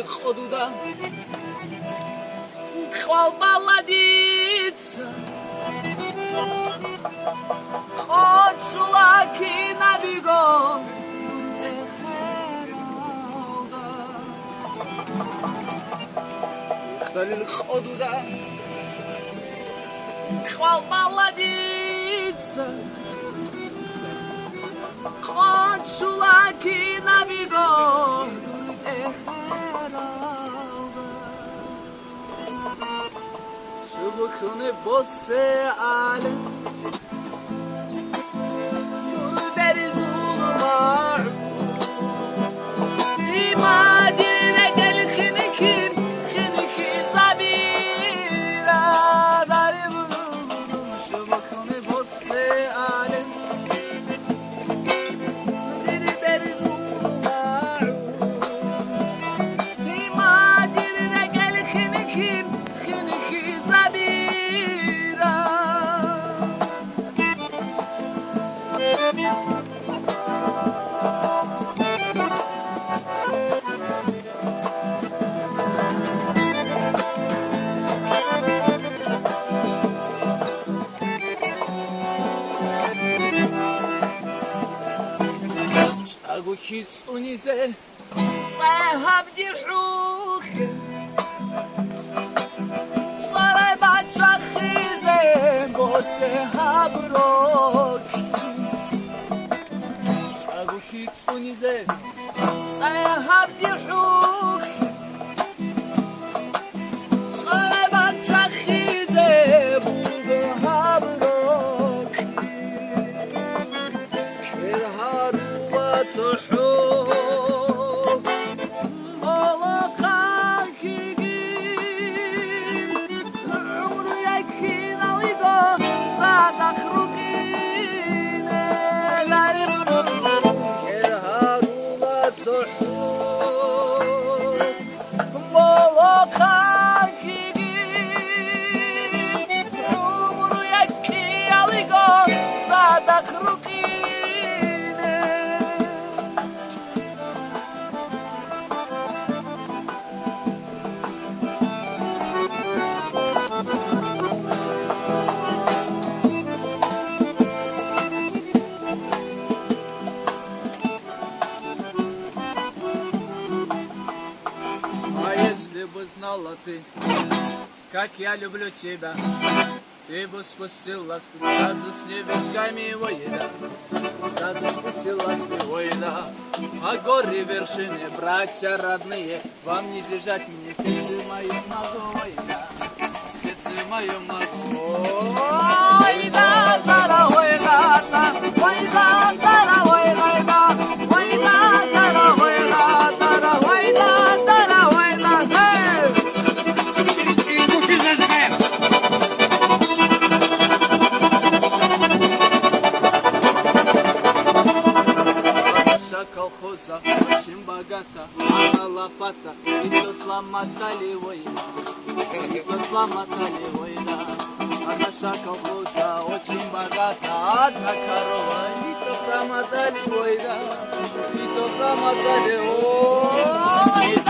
خدودا خالبالاديتsa خود شلاکی نبیگم اختلیل خدودا خالبالاديتsa خود شلاکی نبیگم شبكوني بصي على مدري ظلمار ما دينك الخنكين خنكي زبيرة داري بلوم شبكوني بصي على مدري ظلمار ما دينك الخنكين خنكي زبيرة شاقو خيصوني زي صاحب دي الحوك صاري بعد شخيزي بوسي هبروك شاقو خيصوني زي صاحب دي الحوك صاري بعد شخيزي بوسي هبروك الهارو تحوك ملقاك عمرو يكين ويقو صادق ركين الهارو تحوك ملقاك عمرو يكين ويقو صادق ركين бы знала ты, как я люблю тебя, ты бы спустилась сразу с небес камевоеда, сразу спустилась камевоеда, а горы вершины, братья родные, вам не сдержать мне сердце мое многоеда, сердце мое многоеда, дорогоеда, воеда, дорогоеда, воеда, дорогоеда, дорогоеда, дорогоеда. Колхоза очень богата, она лопата, и то сломотали война, и то сломотали война. А наша колхоза очень богата, одна корова, и то промотали война, и то промотали война.